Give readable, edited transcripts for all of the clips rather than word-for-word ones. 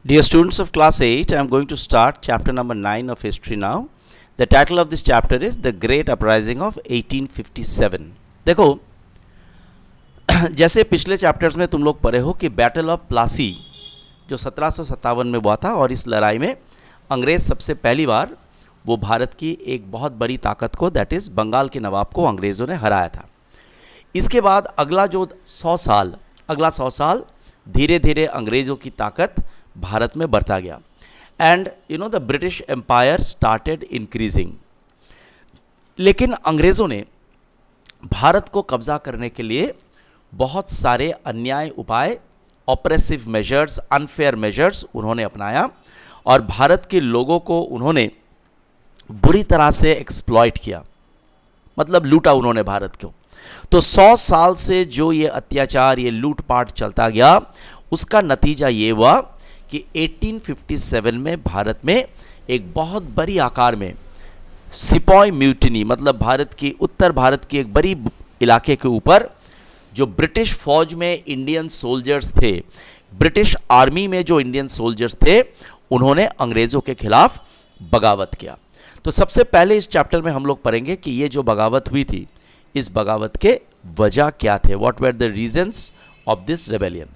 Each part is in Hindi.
Dear students of class 8, I am going to start chapter number 9 of history now. The title of this chapter is The Great Uprising of 1857. देखो जैसे पिछले चैप्टर्स में तुम लोग पढ़े हो कि बैटल ऑफ प्लासी जो 1757 में हुआ था और इस लड़ाई में अंग्रेज़ सबसे पहली बार वो भारत की एक बहुत बड़ी ताकत को दैट इज़ बंगाल के नवाब को अंग्रेज़ों ने हराया था। इसके बाद अगला 100 साल धीरे धीरे अंग्रेज़ों की ताकत भारत में बढ़ता गया and the British empire started increasing. लेकिन अंग्रेज़ों ने भारत को कब्ज़ा करने के लिए बहुत सारे अन्याय उपाय, ऑपरेसिव मेजर्स, अनफेयर मेजर्स उन्होंने अपनाया और भारत के लोगों को उन्होंने बुरी तरह से एक्सप्लॉइट किया, मतलब लूटा उन्होंने भारत को। तो 100 साल से जो ये अत्याचार, ये लूटपाट चलता गया, उसका नतीजा ये हुआ कि 1857 में भारत में एक बहुत बड़ी आकार में सिपॉय म्यूटिनी, मतलब उत्तर भारत की एक बड़ी इलाके के ऊपर जो ब्रिटिश फौज में इंडियन सोल्जर्स थे, ब्रिटिश आर्मी में जो इंडियन सोल्जर्स थे, उन्होंने अंग्रेज़ों के खिलाफ बगावत किया। तो सबसे पहले इस चैप्टर में हम लोग पढ़ेंगे कि ये जो बगावत हुई थी, इस बगावत के वजह क्या थे, what were the reasons of this rebellion.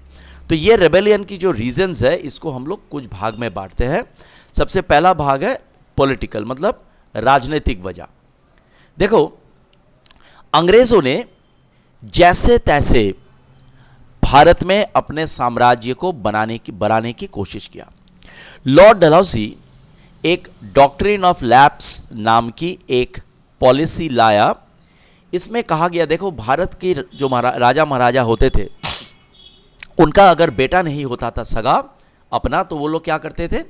तो ये रेबेलियन की जो रीजंस है, इसको हम लोग कुछ भाग में बांटते हैं। सबसे पहला भाग है पॉलिटिकल, मतलब राजनीतिक वजह। देखो, अंग्रेज़ों ने जैसे तैसे भारत में अपने साम्राज्य को बढ़ाने की कोशिश किया। लॉर्ड डलहौसी एक डॉक्ट्रिन ऑफ लैप्स नाम की एक पॉलिसी लाया। इसमें कहा गया, देखो, भारत के जो राजा महाराजा होते थे, उनका अगर बेटा नहीं होता था सगा अपना, तो वो लोग क्या करते थे,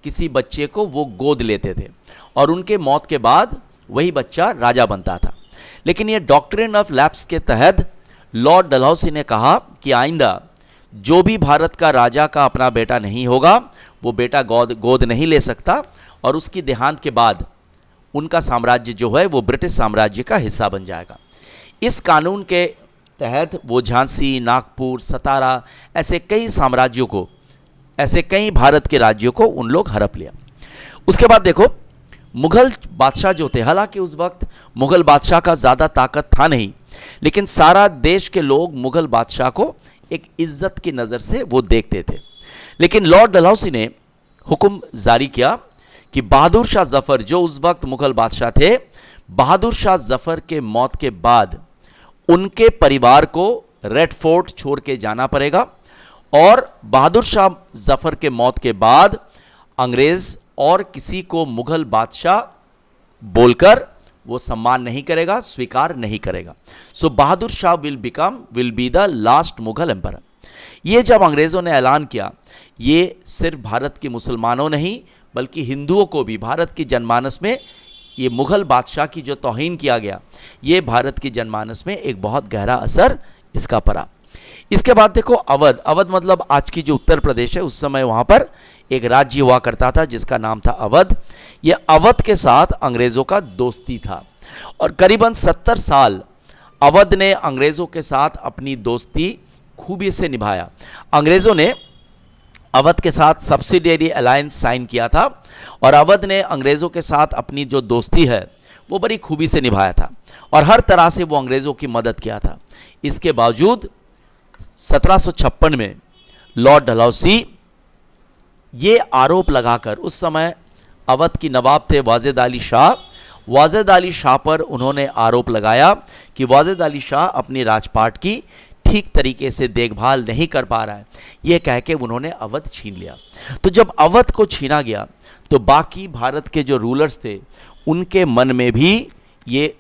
किसी बच्चे को वो गोद लेते थे और उनके मौत के बाद वही बच्चा राजा बनता था। लेकिन ये डॉक्ट्रिन ऑफ लैप्स के तहत लॉर्ड डलहौसी ने कहा कि आइंदा जो भी भारत का राजा का अपना बेटा नहीं होगा, वो बेटा गोद नहीं ले सकता और उसकी देहांत के बाद उनका साम्राज्य जो है वो ब्रिटिश साम्राज्य का हिस्सा बन जाएगा। इस कानून के तहत वो झांसी, नागपुर, सतारा, ऐसे कई साम्राज्यों को, ऐसे कई भारत के राज्यों को उन लोग हड़प लिया। उसके बाद देखो, मुग़ल बादशाह जो थे, हालांकि उस वक्त मुग़ल बादशाह का ज़्यादा ताकत था नहीं, लेकिन सारा देश के लोग मुग़ल बादशाह को एक इज्जत की नज़र से वो देखते थे। लेकिन लॉर्ड डलहौसी ने हुक्म जारी किया कि बहादुर शाह जफ़र, जो उस वक्त मुग़ल बादशाह थे, बहादुर शाह जफ़र के मौत के बाद उनके परिवार को रेड फोर्ट छोड़ के जाना पड़ेगा और बहादुर शाह जफ़र के मौत के बाद अंग्रेज़ और किसी को मुग़ल बादशाह बोलकर वो सम्मान नहीं करेगा, स्वीकार नहीं करेगा। So Bahadur Shah will be the last Mughal emperor. ये जब अंग्रेज़ों ने ऐलान किया, ये सिर्फ भारत के मुसलमानों नहीं बल्कि हिंदुओं को भी, भारत की जनमानस में ये मुग़ल बादशाह की जो तौहीन किया गया, ये भारत की जनमानस में एक बहुत गहरा असर इसका पड़ा। इसके बाद देखो, अवध मतलब आज की जो उत्तर प्रदेश है, उस समय वहाँ पर एक राज्य हुआ करता था जिसका नाम था अवध। ये अवध के साथ अंग्रेज़ों का दोस्ती था और करीबन 70 साल अवध ने अंग्रेज़ों के साथ अपनी दोस्ती खूबी से निभाया। अंग्रेज़ों ने अवध के साथ सब्सिडियरी अलायंस साइन किया था और अवध ने अंग्रेज़ों के साथ अपनी जो दोस्ती है वो बड़ी खूबी से निभाया था और हर तरह से वो अंग्रेज़ों की मदद किया था। इसके बावजूद 1756 में लॉर्ड डलहौसी ये आरोप लगाकर, उस समय अवध की नवाब थे वाजिद अली शाह पर उन्होंने आरोप लगाया कि वाजिद अली शाह अपनी राजपाट की ठीक तरीके से देखभाल नहीं कर पा रहा है। ये कह के उन्होंने अवध छीन लिया। तो जब अवध को छीना गया तो बाकी भारत के जो रूलर्स थे, उनके मन में भी ये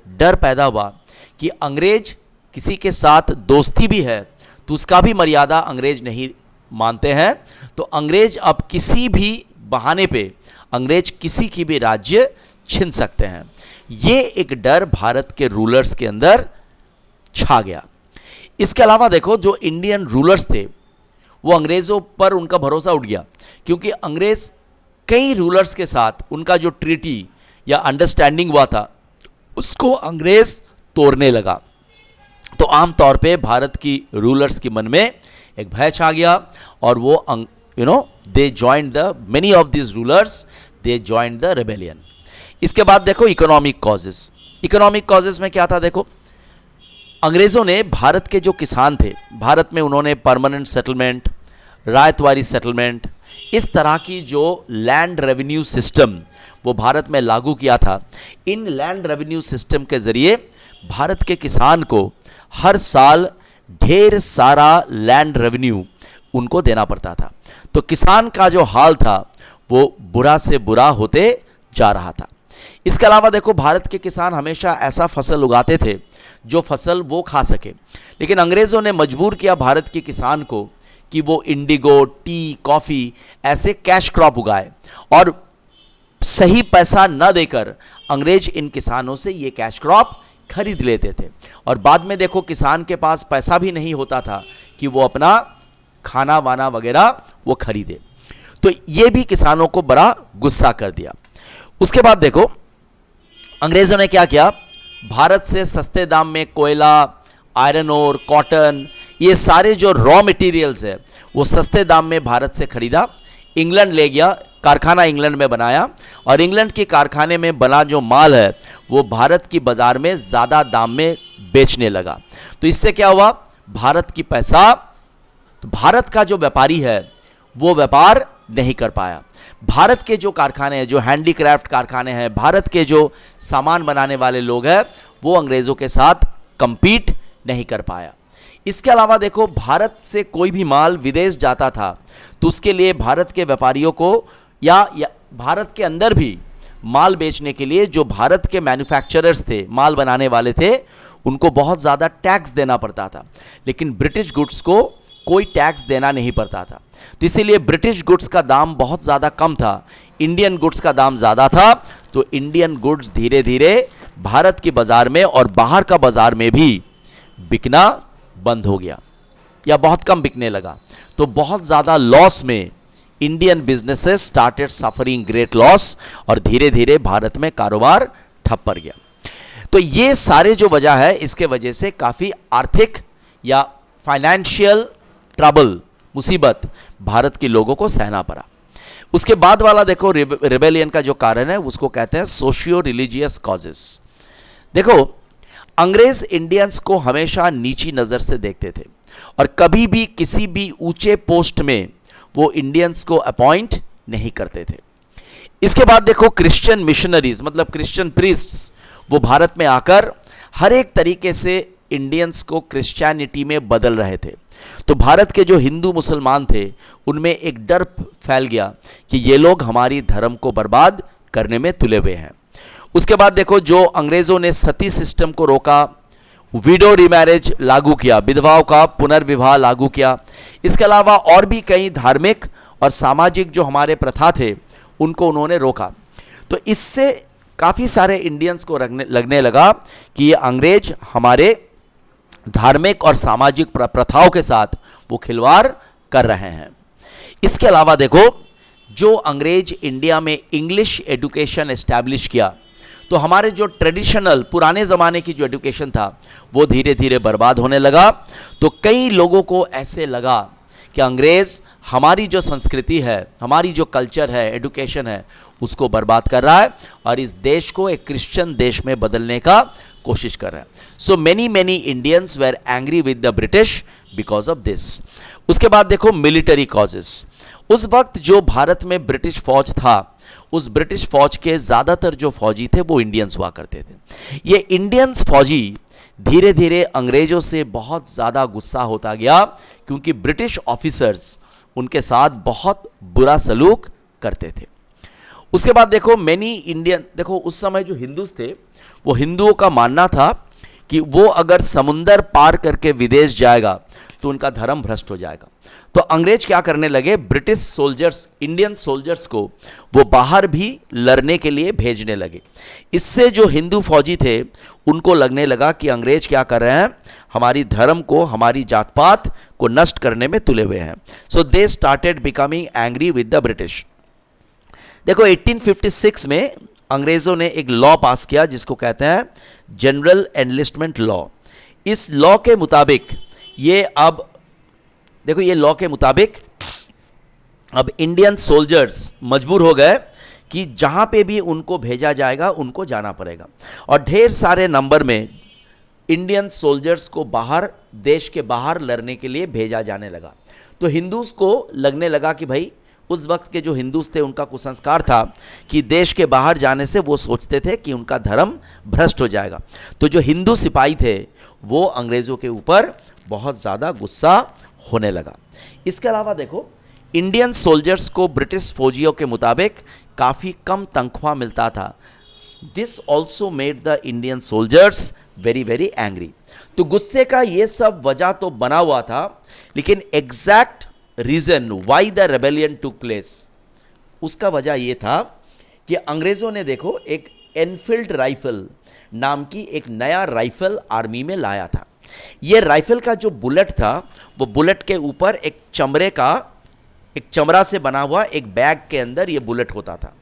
डर पैदा हुआ कि अंग्रेज किसी के साथ दोस्ती भी है तो उसका भी मर्यादा अंग्रेज नहीं मानते हैं। तो अंग्रेज अब किसी भी बहाने पे अंग्रेज किसी की भी राज्य छीन सकते हैं। ये एक डर भारत के रूलर्स के अंदर छा गया। इसके अलावा देखो, जो इंडियन रूलर्स थे वो अंग्रेज़ों पर उनका भरोसा उठ गया, क्योंकि अंग्रेज़ कई रूलर्स के साथ उनका जो ट्रीटी या अंडरस्टैंडिंग हुआ था उसको अंग्रेज़ तोड़ने लगा। तो आम तौर पे भारत की रूलर्स के मन में एक भय छा गया और वो they joined the many of this rulers, they joined the rebellion. इसके बाद देखो इकोनॉमिक कॉजेस। इकोनॉमिक कॉजेस में क्या था, देखो अंग्रेज़ों ने भारत के जो किसान थे, भारत में उन्होंने परमानेंट सेटलमेंट, रायतवारी सेटलमेंट, इस तरह की जो लैंड रेवेन्यू सिस्टम वो भारत में लागू किया था। इन लैंड रेवेन्यू सिस्टम के ज़रिए भारत के किसान को हर साल ढेर सारा लैंड रेवेन्यू उनको देना पड़ता था। तो किसान का जो हाल था वो बुरा से बुरा होते जा रहा था। इसके अलावा देखो भारत के किसान हमेशा ऐसा फसल उगाते थे जो फसल वो खा सके, लेकिन अंग्रेज़ों ने मजबूर किया भारत के किसान को कि वो इंडिगो, टी, कॉफ़ी ऐसे कैश क्रॉप उगाए, और सही पैसा न देकर अंग्रेज इन किसानों से ये कैश क्रॉप खरीद लेते थे। और बाद में देखो किसान के पास पैसा भी नहीं होता था कि वो अपना खाना वाना वगैरह वो खरीदे। तो ये भी किसानों को बड़ा गुस्सा कर दिया। उसके बाद देखो अंग्रेज़ों ने क्या किया, भारत से सस्ते दाम में कोयला, आयरन ओर, कॉटन, ये सारे जो रॉ मटेरियल्स है वो सस्ते दाम में भारत से खरीदा, इंग्लैंड ले गया, कारखाना इंग्लैंड में बनाया, और इंग्लैंड के कारखाने में बना जो माल है वो भारत की बाज़ार में ज़्यादा दाम में बेचने लगा। तो इससे क्या हुआ, भारत की पैसा, तो भारत का जो व्यापारी है वो व्यापार नहीं कर पाया। भारत के जो कारखाने हैं, जो हैंडीक्राफ्ट कारखाने हैं, भारत के जो सामान बनाने वाले लोग हैं, वो अंग्रेज़ों के साथ compete नहीं कर पाया। इसके अलावा देखो भारत से कोई भी माल विदेश जाता था तो उसके लिए भारत के व्यापारियों को या भारत के अंदर भी माल बेचने के लिए जो भारत के मैन्युफैक्चरर्स थे, माल बनाने वाले थे, उनको बहुत ज़्यादा टैक्स देना पड़ता था, लेकिन ब्रिटिश गुड्स को कोई टैक्स देना नहीं पड़ता था। तो इसीलिए ब्रिटिश गुड्स का दाम बहुत ज़्यादा कम था, इंडियन गुड्स का दाम ज़्यादा था। तो इंडियन गुड्स धीरे धीरे भारत के बाज़ार में और बाहर का बाज़ार में भी बिकना बंद हो गया या बहुत कम बिकने लगा। तो बहुत ज़्यादा लॉस में Indian businesses started suffering great loss, और धीरे धीरे भारत में कारोबार ठप पड़ गया। तो ये सारे जो वजह है, इसके वजह से काफ़ी आर्थिक या फाइनेंशियल ट्रबल, मुसीबत भारत के लोगों को सहना पड़ा। उसके बाद वाला देखो रिबेलियन का जो कारण है उसको कहते हैं सोशियो रिलीजियस कॉजेस। देखो अंग्रेज इंडियंस को हमेशा नीची नज़र से देखते थे और कभी भी किसी भी ऊंचे पोस्ट में वो इंडियंस को अपॉइंट नहीं करते थे। इसके बाद देखो क्रिश्चियन मिशनरीज, मतलब क्रिश्चियन प्रीस्ट्स, वो भारत में आकर हर एक तरीके से इंडियंस को क्रिश्चियनिटी में बदल रहे थे। तो भारत के जो हिंदू मुसलमान थे उनमें एक डर फैल गया कि ये लोग हमारी धर्म को बर्बाद करने में तुले हुए हैं। उसके बाद देखो जो अंग्रेज़ों ने सती सिस्टम को रोका, विडो रीमैरिज लागू किया, विधवाओं का पुनर्विवाह लागू किया। इसके अलावा और भी कई धार्मिक और सामाजिक जो हमारे प्रथा थे उनको उन्होंने रोका। तो इससे काफ़ी सारे इंडियंस को लगने लगा कि ये अंग्रेज हमारे धार्मिक और सामाजिक प्रथाओं के साथ वो खिलवाड़ कर रहे हैं। इसके अलावा देखो जो अंग्रेज इंडिया में इंग्लिश एजुकेशन एस्टैब्लिश किया, तो हमारे जो ट्रेडिशनल पुराने ज़माने की जो एजुकेशन था वो धीरे धीरे बर्बाद होने लगा। तो कई लोगों को ऐसे लगा कि अंग्रेज़ हमारी जो संस्कृति है, हमारी जो कल्चर है, एजुकेशन है, उसको बर्बाद कर रहा है और इस देश को एक क्रिश्चियन देश में बदलने का कोशिश कर रहा है। So many Indians were angry with the British because of this. उसके बाद देखो मिलिट्री कॉजेस। उस वक्त जो भारत में ब्रिटिश फौज था, उस ब्रिटिश फौज के ज़्यादातर जो फौजी थे वो इंडियंस हुआ करते थे। ये इंडियंस फौजी धीरे धीरे अंग्रेज़ों से बहुत ज़्यादा गुस्सा होता गया क्योंकि ब्रिटिश ऑफिसर्स उनके साथ बहुत बुरा सलूक करते थे। उसके बाद देखो मैनी इंडियन, देखो उस समय जो हिंदूस थे वो हिंदुओं का मानना था कि वो अगर समुंदर पार करके विदेश जाएगा तो उनका धर्म भ्रष्ट हो जाएगा। तो अंग्रेज क्या करने लगे, ब्रिटिश सोल्जर्स, इंडियन सोल्जर्स को वो बाहर भी लड़ने के लिए भेजने लगे। इससे जो हिंदू फौजी थे उनको लगने लगा कि अंग्रेज क्या कर रहे हैं, हमारी धर्म को, हमारी जात पात को नष्ट करने में तुले हुए हैं। So they started becoming angry with the British. देखो 1856 में अंग्रेज़ों ने एक लॉ पास किया जिसको कहते हैं जनरल एनलिस्टमेंट लॉ। इस लॉ के मुताबिक ये अब देखो ये लॉ के मुताबिक अब इंडियन सोल्जर्स मजबूर हो गए कि जहाँ पे भी उनको भेजा जाएगा उनको जाना पड़ेगा, और ढेर सारे नंबर में इंडियन सोल्जर्स को बाहर, देश के बाहर लड़ने के लिए भेजा जाने लगा। तो हिंदूज को लगने लगा कि भाई, उस वक्त के जो हिंदूज थे उनका कुसंस्कार था कि देश के बाहर जाने से वो सोचते थे कि उनका धर्म भ्रष्ट हो जाएगा। तो जो हिंदू सिपाही थे वो अंग्रेज़ों के ऊपर बहुत ज़्यादा गुस्सा होने लगा। इसके अलावा देखो, इंडियन सोल्जर्स को ब्रिटिश फौजियों के मुताबिक काफ़ी कम तनख्वाह मिलता था। This also made the Indian soldiers very very angry. तो गुस्से का ये सब वजह तो बना हुआ था, लेकिन exact reason why the rebellion took place, उसका वजह ये था कि अंग्रेज़ों ने देखो एक एनफील्ड राइफल नाम की एक नया राइफल आर्मी में लाया था। ये राइफल का जो बुलेट था, वो बुलेट के ऊपर एक चमड़ा से बना हुआ एक बैग के अंदर ये बुलेट होता था।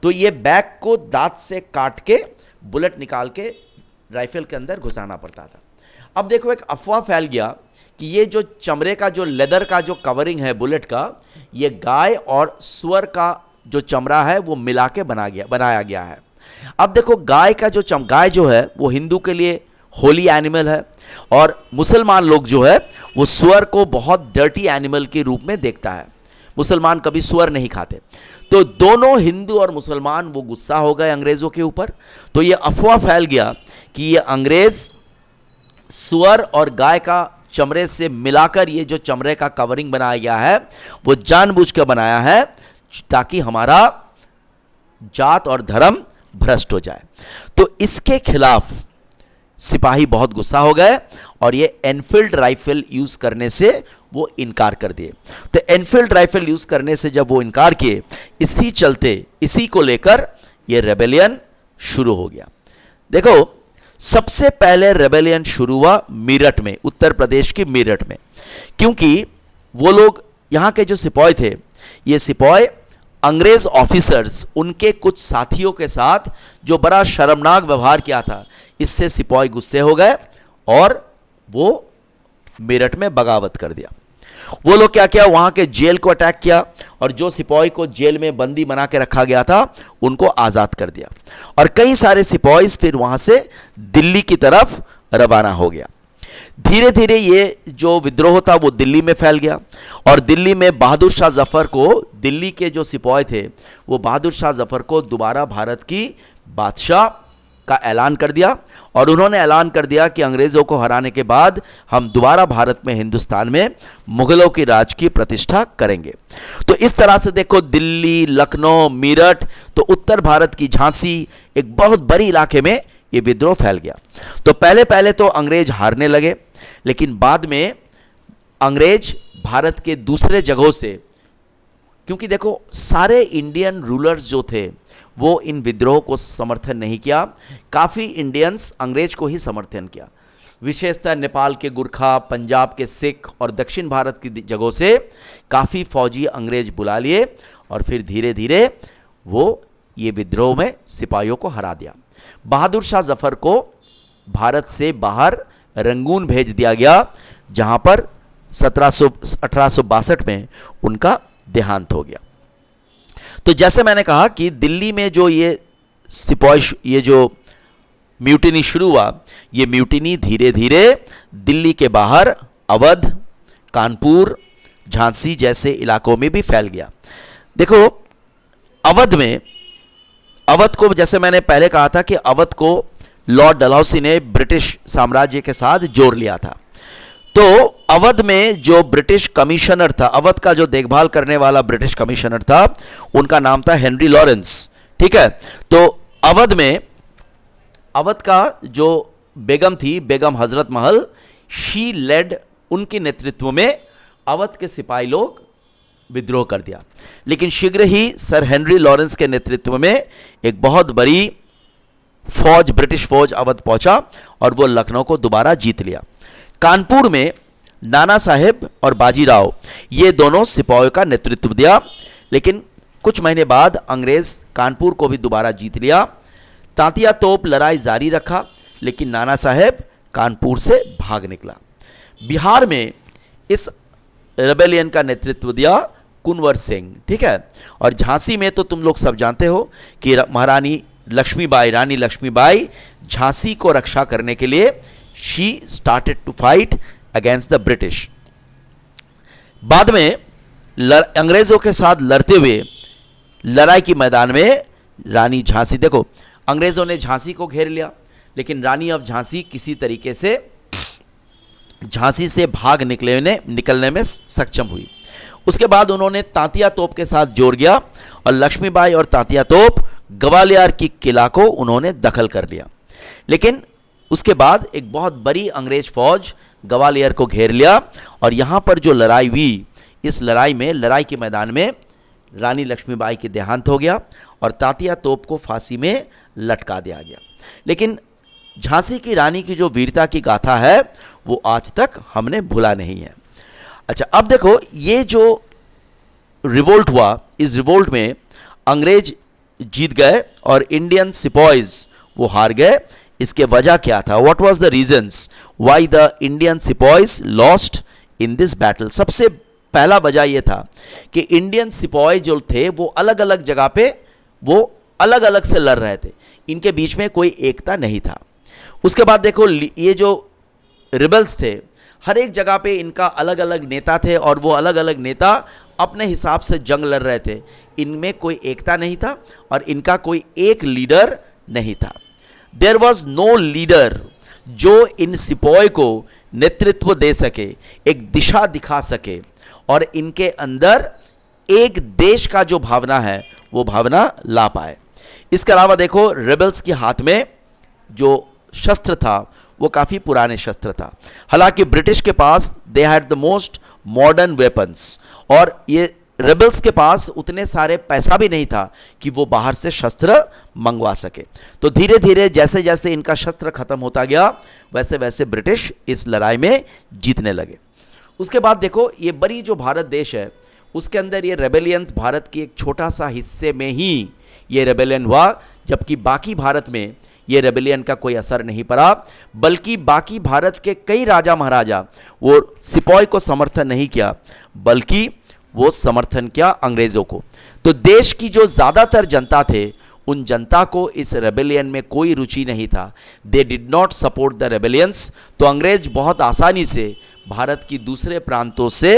तो ये बैग को दांत से काट के बुलेट निकाल के राइफल के अंदर घुसाना पड़ता था। अब देखो एक अफवाह फैल गया कि ये जो चमड़े का, जो लेदर का जो कवरिंग है बुलेट का, ये गाय और सुअर का जो चमड़ा है वो मिला के बनाया गया है। अब देखो गाय जो है वो हिंदू के लिए होली एनिमल है, और मुसलमान लोग जो है वो सुअर को बहुत डर्टी एनिमल के रूप में देखता है। मुसलमान कभी सुअर नहीं खाते। तो दोनों हिंदू और मुसलमान वो गुस्सा हो गए अंग्रेज़ों के ऊपर। तो ये अफवाह फैल गया कि ये अंग्रेज़ सुअर और गाय का चमड़े से मिलाकर ये जो चमड़े का कवरिंग बनाया गया है वो जानबूझकर बनाया है ताकि हमारा जात और धर्म भ्रष्ट हो जाए। तो इसके खिलाफ सिपाही बहुत गुस्सा हो गए और ये एनफील्ड राइफल यूज़ करने से वो इनकार कर दिए। तो एनफील्ड राइफल यूज़ करने से जब वो इनकार किए, इसी को लेकर ये रेबेलियन शुरू हो गया। देखो सबसे पहले रेबेलियन शुरू हुआ मेरठ में, उत्तर प्रदेश की मेरठ में, क्योंकि वो लोग, यहाँ के जो सिपाही थे, ये सिपाही अंग्रेज ऑफिसर्स उनके कुछ साथियों के साथ जो बड़ा शर्मनाक व्यवहार किया था, इससे सिपाही गुस्से हो गए और वो मेरठ में बगावत कर दिया। वो लोग क्या किया, वहाँ के जेल को अटैक किया और जो सिपाही को जेल में बंदी बना के रखा गया था उनको आज़ाद कर दिया, और कई सारे सिपाही फिर वहाँ से दिल्ली की तरफ रवाना हो गया। धीरे धीरे ये जो विद्रोह था वो दिल्ली में फैल गया, और दिल्ली में बहादुर शाह जफर को, दिल्ली के जो सिपाही थे वो बहादुर शाह जफर को दोबारा भारत की बादशाह का ऐलान कर दिया, और उन्होंने ऐलान कर दिया कि अंग्रेज़ों को हराने के बाद हम दोबारा भारत में, हिंदुस्तान में मुगलों की राज की प्रतिष्ठा करेंगे। तो इस तरह से देखो दिल्ली, लखनऊ, मेरठ, तो उत्तर भारत की झांसी, एक बहुत बड़ी इलाके में ये विद्रोह फैल गया। तो पहले तो अंग्रेज हारने लगे, लेकिन बाद में अंग्रेज भारत के दूसरे जगहों से, क्योंकि देखो सारे इंडियन रूलर्स जो थे वो इन विद्रोह को समर्थन नहीं किया, काफ़ी इंडियंस अंग्रेज को ही समर्थन किया। विशेषतः नेपाल के गुरखा, पंजाब के सिख और दक्षिण भारत की जगहों से काफ़ी फौजी अंग्रेज बुला लिए, और फिर धीरे धीरे वो ये विद्रोह में सिपाहियों को हरा दिया। बहादुर शाह जफर को भारत से बाहर रंगून भेज दिया गया, जहाँ पर 1862 में उनका देहांत हो गया। तो जैसे मैंने कहा कि दिल्ली में जो ये जो म्यूटिनी शुरू हुआ, ये म्यूटिनी धीरे धीरे दिल्ली के बाहर अवध, कानपुर, झांसी जैसे इलाकों में भी फैल गया। देखो अवध को, जैसे मैंने पहले कहा था कि अवध को लॉर्ड डलहौसी ने ब्रिटिश साम्राज्य के साथ जोड़ लिया था। तो अवध में जो ब्रिटिश कमिश्नर था, अवध का जो देखभाल करने वाला ब्रिटिश कमिश्नर था, उनका नाम था हेनरी लॉरेंस, ठीक है। तो अवध का जो बेगम थी, बेगम हजरत महल, शी लेड, उनके नेतृत्व में अवध के सिपाही लोग विद्रोह कर दिया। लेकिन शीघ्र ही सर हेनरी लॉरेंस के नेतृत्व में एक बहुत बड़ी फौज, ब्रिटिश फौज अवध पहुंचा और वो लखनऊ को दोबारा जीत लिया। कानपुर में नाना साहेब और बाजीराव, ये दोनों सिपाहियों का नेतृत्व दिया, लेकिन कुछ महीने बाद अंग्रेज कानपुर को भी दोबारा जीत लिया। तांतिया तोप लड़ाई जारी रखा, लेकिन नाना साहेब कानपुर से भाग निकला। बिहार में इस रेबेलियन का नेतृत्व दिया कुंवर सिंह, ठीक है। और झांसी में तो तुम लोग सब जानते हो कि महारानी लक्ष्मीबाई, रानी लक्ष्मीबाई झांसी को रक्षा करने के लिए she started to fight against the British. बाद में अंग्रेजों के साथ लड़ते हुए लड़ाई के मैदान में रानी झांसी, देखो अंग्रेजों ने झांसी को घेर लिया, लेकिन रानी अब झांसी किसी तरीके से झांसी से भाग निकलने में सक्षम हुई। उसके बाद उन्होंने तांतिया तोप के साथ जोड़ गया और लक्ष्मीबाई और तांतिया तोप ग्वालियर की किला को उन्होंने दखल कर लिया। लेकिन उसके बाद एक बहुत बड़ी अंग्रेज फौज ग्वालियर को घेर लिया और यहाँ पर जो लड़ाई हुई, इस लड़ाई के मैदान में रानी लक्ष्मीबाई के देहांत हो गया और तांतिया तोप को फांसी में लटका दिया गया। लेकिन झांसी की रानी की जो वीरता की गाथा है वो आज तक हमने भूला नहीं है। अच्छा, अब देखो ये जो रिवोल्ट हुआ, इस रिवोल्ट में अंग्रेज जीत गए और इंडियन सिपॉइज वो हार गए। इसके वजह क्या था? What was the reasons why the Indian sepoys lost in this battle? सबसे पहला वजह ये था कि इंडियन सिपॉय जो थे वो अलग अलग जगह पे वो अलग अलग से लड़ रहे थे, इनके बीच में कोई एकता नहीं था। उसके बाद देखो ये जो रिबल्स थे, हर एक जगह पे इनका अलग अलग नेता थे और वो अलग अलग नेता अपने हिसाब से जंग लड़ रहे थे। इनमें कोई एकता नहीं था और इनका कोई एक लीडर नहीं था। देयर वॉज नो लीडर जो इन सिपॉय को नेतृत्व दे सके, एक दिशा दिखा सके और इनके अंदर एक देश का जो भावना है वो भावना ला पाए। इसके अलावा देखो रेबल्स के हाथ में जो शस्त्र था वो काफ़ी पुराने शस्त्र था। हालांकि ब्रिटिश के पास they had the most modern weapons और ये रेबल्स के पास उतने सारे पैसा भी नहीं था कि वो बाहर से शस्त्र मंगवा सके। तो धीरे धीरे जैसे जैसे इनका शस्त्र खत्म होता गया वैसे वैसे ब्रिटिश इस लड़ाई में जीतने लगे। उसके बाद देखो ये बड़ी जो भारत देश है उसके अंदर ये रेबेलियंस भारत के एक छोटा सा हिस्से में ही ये रेबेलियन हुआ, जबकि बाकी भारत में ये रेबेलियन का कोई असर नहीं पड़ा, बल्कि बाकी भारत के कई राजा महाराजा वो सिपॉय को समर्थन नहीं किया बल्कि वो समर्थन किया अंग्रेज़ों को। तो देश की जो ज़्यादातर जनता थे उन जनता को इस रेबेलियन में कोई रुचि नहीं था। They did not support the rebellions. तो अंग्रेज बहुत आसानी से भारत की दूसरे प्रांतों से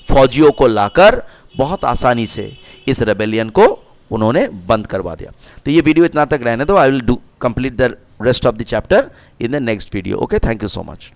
फौजियों को लाकर बहुत आसानी से इस रेबेलियन को उन्होंने बंद करवा दिया। तो ये वीडियो इतना तक रहने दो। I will do complete the rest of the chapter in the next video. Okay, thank you so much.